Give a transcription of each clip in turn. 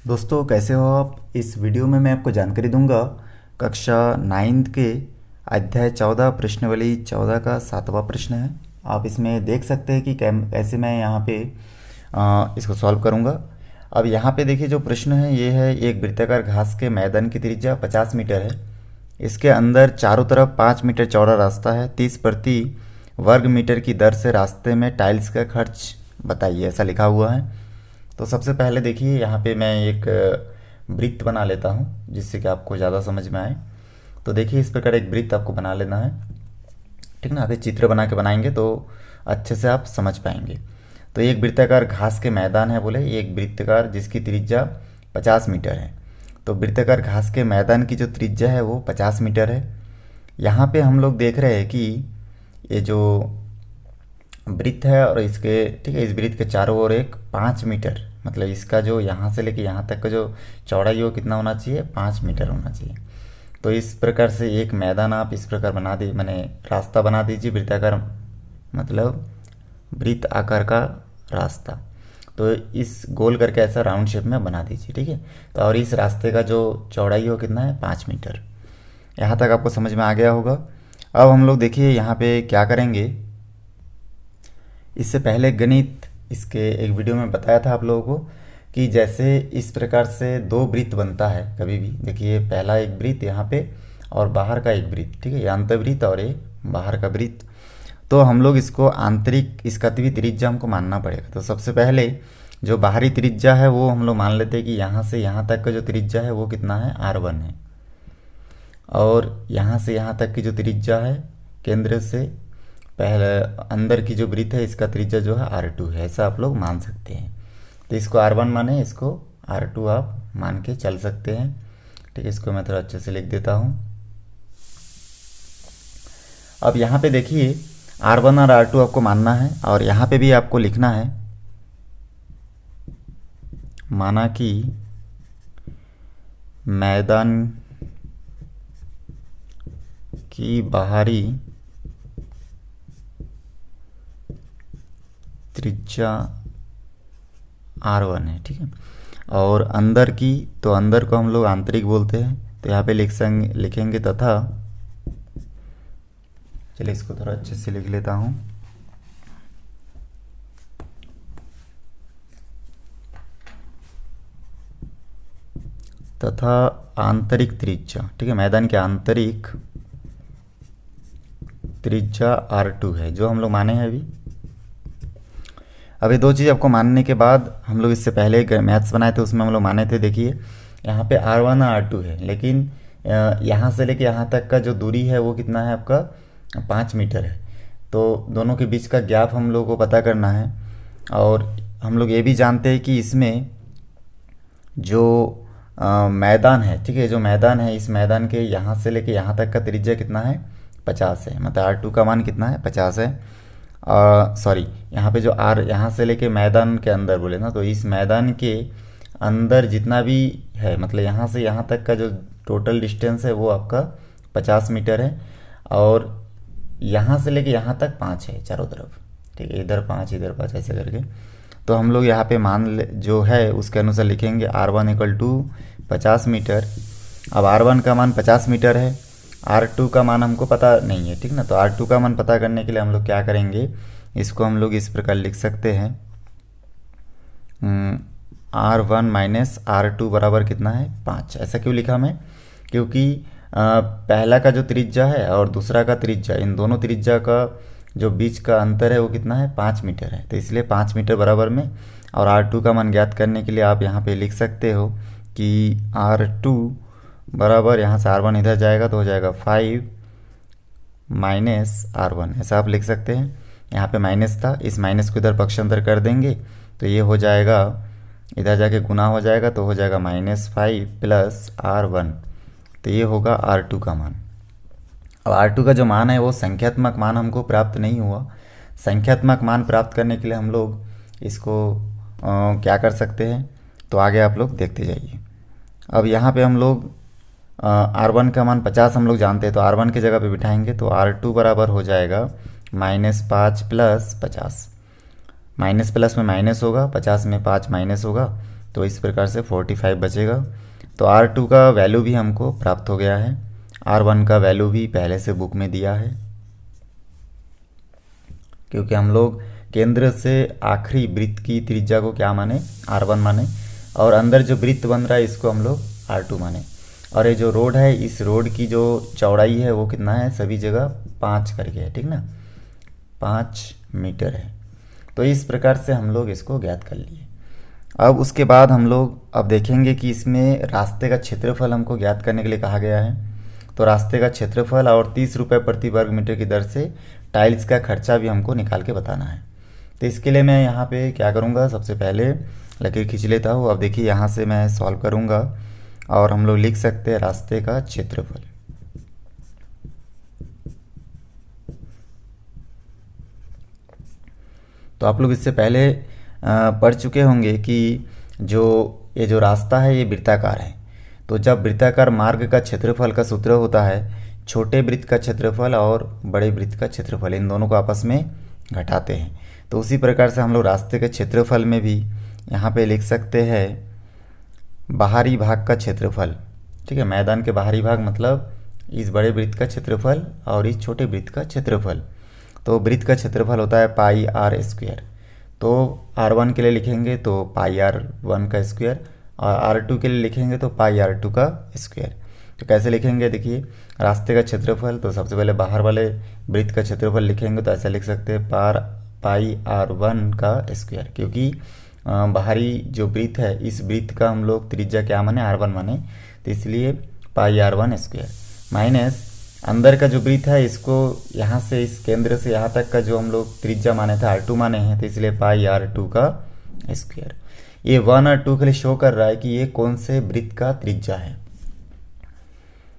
दोस्तों कैसे हो आप। इस वीडियो में मैं आपको जानकारी दूंगा कक्षा 9th के अध्याय 14 प्रश्नावली 14 का 7वां प्रश्न है। आप इसमें देख सकते हैं कि कैसे मैं यहाँ पे इसको सॉल्व करूँगा। अब यहाँ पे देखिए जो प्रश्न है ये है, एक वृत्ताकार घास के मैदान की त्रिज्या 50 मीटर है। इसके अंदर चारों तरफ 5 मीटर चौड़ा रास्ता है। 30 प्रति वर्ग मीटर की दर से रास्ते में टाइल्स का खर्च बताइए, ऐसा लिखा हुआ है। तो सबसे पहले देखिए यहाँ पे मैं एक वृत्त बना लेता हूँ जिससे कि आपको ज़्यादा समझ में आए। तो देखिए इस प्रकार एक वृत्त आपको बना लेना है, ठीक ना। अभी चित्र बना के बनाएंगे तो अच्छे से आप समझ पाएंगे। तो एक वृत्ताकार घास के मैदान है, बोले एक वृत्ताकार जिसकी त्रिज्या 50 मीटर है। तो वृत्ताकार घास के मैदान की जो त्रिज्या है वो 50 मीटर है। यहाँ पे हम लोग देख रहे हैं कि ये जो वृत्त है और इसके, ठीक है, इस वृत्त के चारों ओर एक 5 मीटर, मतलब इसका जो यहाँ से लेके यहाँ तक का जो चौड़ाई वो कितना होना चाहिए, 5 मीटर होना चाहिए। तो इस प्रकार से एक मैदान आप इस प्रकार बना दी, मैंने रास्ता बना दीजिए वृत्ताकार, मतलब वृत्त आकार का रास्ता। तो इस गोल करके ऐसा राउंड शेप में बना दीजिए, ठीक है। तो और इस रास्ते का जो चौड़ाई हो कितना है, 5 मीटर। यहाँ तक आपको समझ में आ गया होगा। अब हम लोग देखिए यहाँ पे क्या करेंगे। इससे पहले गणित इसके एक वीडियो में बताया था आप लोगों को कि जैसे इस प्रकार से दो वृत्त बनता है कभी भी। देखिए पहला एक वृत्त यहाँ पे और बाहर का एक वृत्त, ठीक है, ये अंतर्वृत्त और ये बाहर का वृत्त। तो हम लोग इसको आंतरिक, इसका भी त्रिज्या हमको मानना पड़ेगा। तो सबसे पहले जो बाहरी त्रिज्या है वो हम लोग मान लेते हैं कि यहाँ से यहाँ तक का जो त्रिज्या है वो कितना है, R1 है। और यहाँ से यहाँ तक की जो त्रिज्या है केंद्र से पहले अंदर की जो वृत्त है इसका त्रिज्या जो है R2 है, ऐसा आप लोग मान सकते हैं। तो इसको R1 माने, इसको R2 आप मान के चल सकते हैं, ठीक है। इसको मैं थोड़ा अच्छे से लिख देता हूँ। अब यहाँ पे देखिए R1 और R2 आपको मानना है और यहाँ पे भी आपको लिखना है, माना कि मैदान की बाहरी त्रिज्या R1 है, ठीक है। और अंदर की, तो अंदर को हम लोग आंतरिक बोलते हैं। तो यहाँ पे लिखेंगे तथा, चलिए इसको थोड़ा अच्छे से लिख लेता हूँ। तथा आंतरिक त्रिज्या, ठीक है, मैदान की आंतरिक त्रिज्या R2 है, जो हम लोग माने हैं अभी। अभी दो चीज़ आपको मानने के बाद, हम लोग इससे पहले मैथ्स बनाए थे उसमें हम लोग माने थे। देखिए यहाँ पे R1 और R2 है, लेकिन यहाँ से लेके यहाँ तक का जो दूरी है वो कितना है आपका, 5 मीटर है। तो दोनों के बीच का गैप हम लोग को पता करना है। और हम लोग ये भी जानते हैं कि इसमें जो मैदान है, ठीक है, जो मैदान है इस मैदान के यहाँ से लेके यहाँ तक का त्रिज्या कितना है, 50 है। मतलब R2 का मान कितना है, 50 है। सॉरी, यहाँ पे जो R यहाँ से लेके मैदान के अंदर बोले ना, तो इस मैदान के अंदर जितना भी है, मतलब यहाँ से यहाँ तक का जो टोटल डिस्टेंस है वो आपका 50 मीटर है। और यहाँ से लेके यहाँ तक 5 है चारों तरफ, ठीक है, इधर 5 इधर 5 ऐसे करके। तो हम लोग यहाँ पे जो है उसके अनुसार लिखेंगे R1 = 50 मीटर। अब R1 का मान 50 मीटर है, R2 का मान हमको पता नहीं है, ठीक ना। तो R2 का मान पता करने के लिए हम लोग क्या करेंगे, इसको हम लोग इस प्रकार लिख सकते हैं, R1 - R2 बराबर कितना है, 5। ऐसा क्यों लिखा मैं, क्योंकि पहला का जो त्रिज्या है और दूसरा का त्रिज्या, इन दोनों त्रिज्या का जो बीच का अंतर है वो कितना है, 5 मीटर है। तो इसलिए 5 मीटर बराबर में, और R2 का मान ज्ञात करने के लिए आप यहाँ पे लिख सकते हो कि R2 बराबर, यहाँ से R1 इधर जाएगा तो हो जाएगा 5 - R1, ऐसा आप लिख सकते हैं। यहाँ पे माइनस था, इस माइनस को इधर पक्षांतर कर देंगे तो ये हो जाएगा, इधर जाके गुना हो जाएगा तो हो जाएगा -5 + R1। तो ये होगा R2 का मान। अब R2 का जो मान है वो संख्यात्मक मान हमको प्राप्त नहीं हुआ। संख्यात्मक मान प्राप्त करने के लिए हम लोग इसको क्या कर सकते हैं, तो आगे आप लोग देखते जाइए। अब यहाँ पे हम लोग R1 का मान 50 हम लोग जानते हैं, तो R1 की जगह पे बिठाएंगे तो R2 बराबर हो जाएगा -5 प्लस 50, माइनस प्लस में माइनस होगा, 50 में 5 माइनस होगा, तो इस प्रकार से 45 बचेगा। तो R2 का वैल्यू भी हमको प्राप्त हो गया है। R1 का वैल्यू भी पहले से बुक में दिया है, क्योंकि हम लोग केंद्र से आखिरी वृत्त की त्रिज्या को क्या माने, R1 माने, और अंदर जो वृत्त बन रहा है इसको हम लोग R2 माने। और ये जो रोड है, इस रोड की जो चौड़ाई है वो कितना है, सभी जगह 5 करके है, ठीक ना, 5 मीटर है। तो इस प्रकार से हम लोग इसको ज्ञात कर लिए। अब उसके बाद हम लोग अब देखेंगे कि इसमें रास्ते का क्षेत्रफल हमको ज्ञात करने के लिए कहा गया है। तो रास्ते का क्षेत्रफल और 30 रुपये प्रति वर्ग मीटर की दर से टाइल्स का खर्चा भी हमको निकाल के बताना है। तो इसके लिए मैं यहाँ पे क्या करूँगा, सबसे पहले लकीर खींच लेता हूँ। अब देखिए यहाँ से मैं सॉल्व करूँगा और हम लोग लिख सकते हैं रास्ते का क्षेत्रफल। तो आप लोग इससे पहले पढ़ चुके होंगे कि ये जो रास्ता है ये वृत्ताकार है। तो जब वृत्ताकार मार्ग का क्षेत्रफल का सूत्र होता है छोटे वृत्त का क्षेत्रफल और बड़े वृत्त का क्षेत्रफल, इन दोनों को आपस में घटाते हैं। तो उसी प्रकार से हम लोग रास्ते के क्षेत्रफल में भी यहाँ पे लिख सकते हैं बाहरी भाग का क्षेत्रफल, ठीक है, मैदान के बाहरी भाग मतलब इस बड़े वृत्त का क्षेत्रफल और इस छोटे वृत्त का क्षेत्रफल। तो वृत्त का क्षेत्रफल होता है पाई आर स्क्वायर। तो R1 के लिए लिखेंगे तो पाई R1 का स्क्वायर, और R2 के लिए लिखेंगे तो पाई R2 का स्क्वायर। तो कैसे लिखेंगे, देखिए रास्ते का क्षेत्रफल, तो सबसे पहले बाहर वाले वृत्त का क्षेत्रफल लिखेंगे तो ऐसा लिख सकते हैं पाई R1 का स्क्वायर, क्योंकि बाहरी जो वृत्त है इस वृत्त का हम लोग त्रिज्या क्या माने, R1 माने, तो इसलिए पाई R1 स्क्वायर, माइनस अंदर का जो वृत्त है इसको यहाँ से इस केंद्र से यहाँ तक का जो हम लोग त्रिज्या माने थे R2 माने हैं, तो इसलिए पाई R2 का स्क्वायर। ये 1 और 2 के लिए शो कर रहा है कि ये कौन से वृत्त का त्रिज्या है।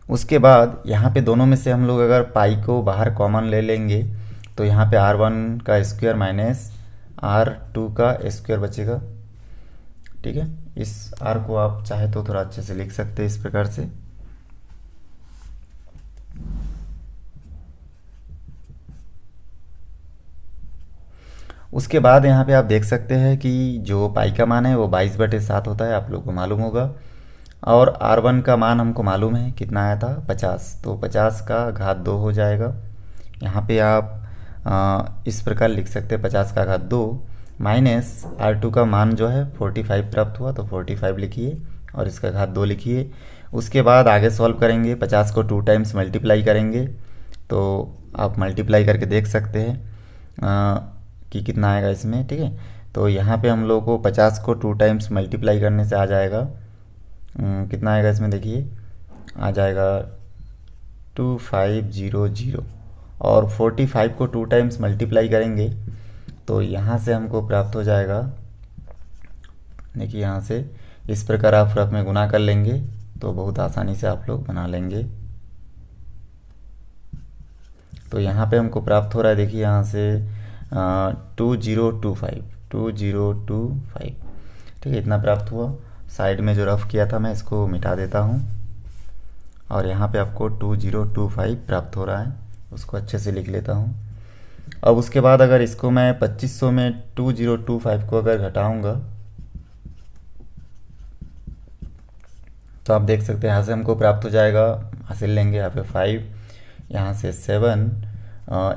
उसके बाद यहाँ पे दोनों में से हम लोग अगर पाई को बाहर कॉमन ले लेंगे तो यहाँ पे R1 का स्क्वायर माइनस R2 का स्क्वायर बचेगा, ठीक है। इस R को आप चाहे तो थोड़ा अच्छे से लिख सकते हैं इस प्रकार से। उसके बाद यहाँ पे आप देख सकते हैं कि जो पाई का मान है वो 22/7 होता है, आप लोग को मालूम होगा। और R1 का मान हमको मालूम है कितना आया था, 50, तो 50 का घात 2 हो जाएगा। यहाँ पे आप इस प्रकार लिख सकते हैं 50 का घात 2 माइनस R2 का मान जो है 45 प्राप्त हुआ, तो 45 लिखिए और इसका घात 2 लिखिए। उसके बाद आगे सॉल्व करेंगे, 50 को 2 टाइम्स मल्टीप्लाई करेंगे तो आप मल्टीप्लाई करके देख सकते हैं कि कितना आएगा इसमें, ठीक है। तो यहाँ पे हम लोग को 50 को 2 टाइम्स मल्टीप्लाई करने से आ जाएगा कितना आएगा इसमें, देखिए आ जाएगा 2500, और 45 को 2 टाइम्स मल्टीप्लाई करेंगे तो यहाँ से हमको प्राप्त हो जाएगा, देखिए यहाँ से इस प्रकार आप रफ में गुना कर लेंगे तो बहुत आसानी से आप लोग बना लेंगे। तो यहाँ पे हमको प्राप्त हो रहा है, देखिए यहाँ से 2025, ठीक है, इतना प्राप्त हुआ। साइड में जो रफ किया था मैं इसको मिटा देता हूँ और यहाँ पे आपको 2025 प्राप्त हो रहा है, उसको अच्छे से लिख लेता हूँ। अब उसके बाद अगर इसको मैं 2500 में 2025 को अगर घटाऊँगा तो आप देख सकते हैं यहाँ से हमको प्राप्त हो जाएगा, हासिल लेंगे यहाँ पे 5, यहाँ से 7,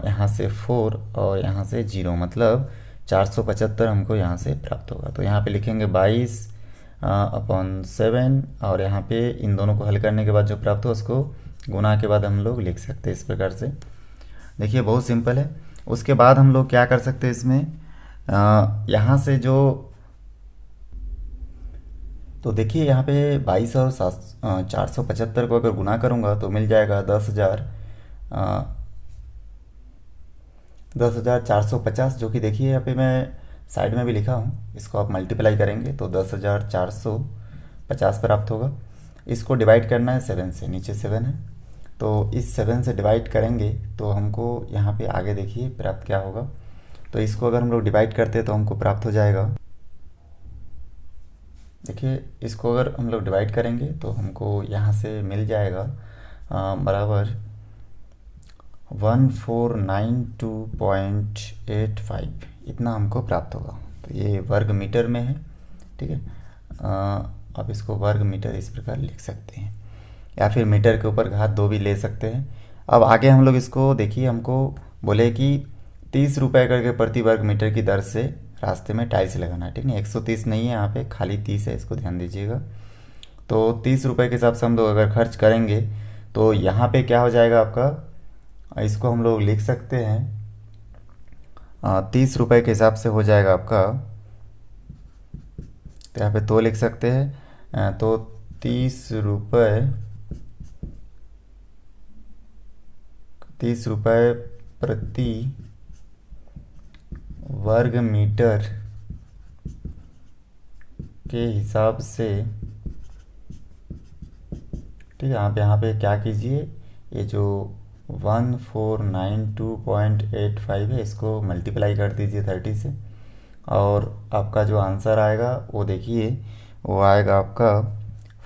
यहाँ से 4 और यहाँ से 0, मतलब 475 हमको यहाँ से प्राप्त होगा। तो यहाँ पे लिखेंगे 22/7 और यहाँ पे इन दोनों को हल करने के बाद जो प्राप्त हो उसको गुना के बाद हम लोग लिख सकते हैं इस प्रकार से। देखिए बहुत सिंपल है। उसके बाद हम लोग क्या कर सकते हैं इसमें, यहाँ से जो, तो देखिए यहाँ पे 22 और 475 को अगर गुना करूँगा तो मिल जाएगा 10,450, जो कि देखिए यहाँ पे मैं साइड में भी लिखा हूँ, इसको आप मल्टीप्लाई करेंगे तो 10,450 प्राप्त होगा। इसको डिवाइड करना है 7 से, नीचे 7 है तो इस 7 से डिवाइड करेंगे तो हमको यहाँ पे आगे देखिए प्राप्त क्या होगा। तो इसको अगर हम लोग डिवाइड करते हैं तो हमको प्राप्त हो जाएगा, देखिए इसको अगर हम लोग डिवाइड करेंगे तो हमको यहाँ से मिल जाएगा बराबर 1492.85 इतना हमको प्राप्त होगा। तो ये वर्ग मीटर में है, ठीक है। आप इसको वर्ग मीटर इस प्रकार लिख सकते हैं, या फिर मीटर के ऊपर घात 2 भी ले सकते हैं। अब आगे हम लोग इसको देखिए, हमको बोले कि 30 रुपये करके प्रति वर्ग मीटर की दर से रास्ते में टाइल्स लगाना है, ठीक है। 130 नहीं है, यहाँ पे खाली 30 है, इसको ध्यान दीजिएगा। तो 30 रुपये के हिसाब से हम लोग अगर खर्च करेंगे तो यहाँ पे क्या हो जाएगा आपका, इसको हम लोग लिख सकते हैं 30 रुपये के हिसाब से हो जाएगा आपका, तो यहाँ पे तो लिख सकते हैं। तो 30 रुपये प्रति वर्ग मीटर के हिसाब से, ठीक है। यहाँ पे क्या कीजिए, ये जो 1492.85 है इसको मल्टीप्लाई कर दीजिए 30 से, और आपका जो आंसर आएगा वो देखिए, वो आएगा आपका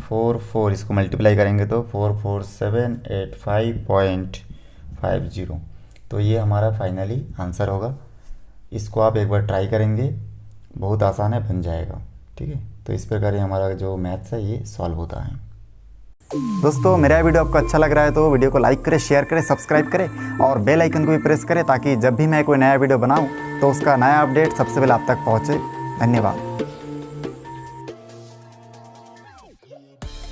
44, इसको मल्टीप्लाई करेंगे तो 44785.50। तो ये हमारा फाइनली आंसर होगा। इसको आप एक बार ट्राई करेंगे, बहुत आसान है, बन जाएगा, ठीक है। तो इस प्रकार हमारा जो मैथ्स है ये सॉल्व होता है। दोस्तों, मेरा वीडियो आपको अच्छा लग रहा है तो वीडियो को लाइक करें, शेयर करें, सब्सक्राइब करें और बेल आइकन को भी प्रेस करें, ताकि जब भी मैं कोई नया वीडियो बनाऊं तो उसका नया अपडेट सबसे पहले आप तक पहुंचे। धन्यवाद।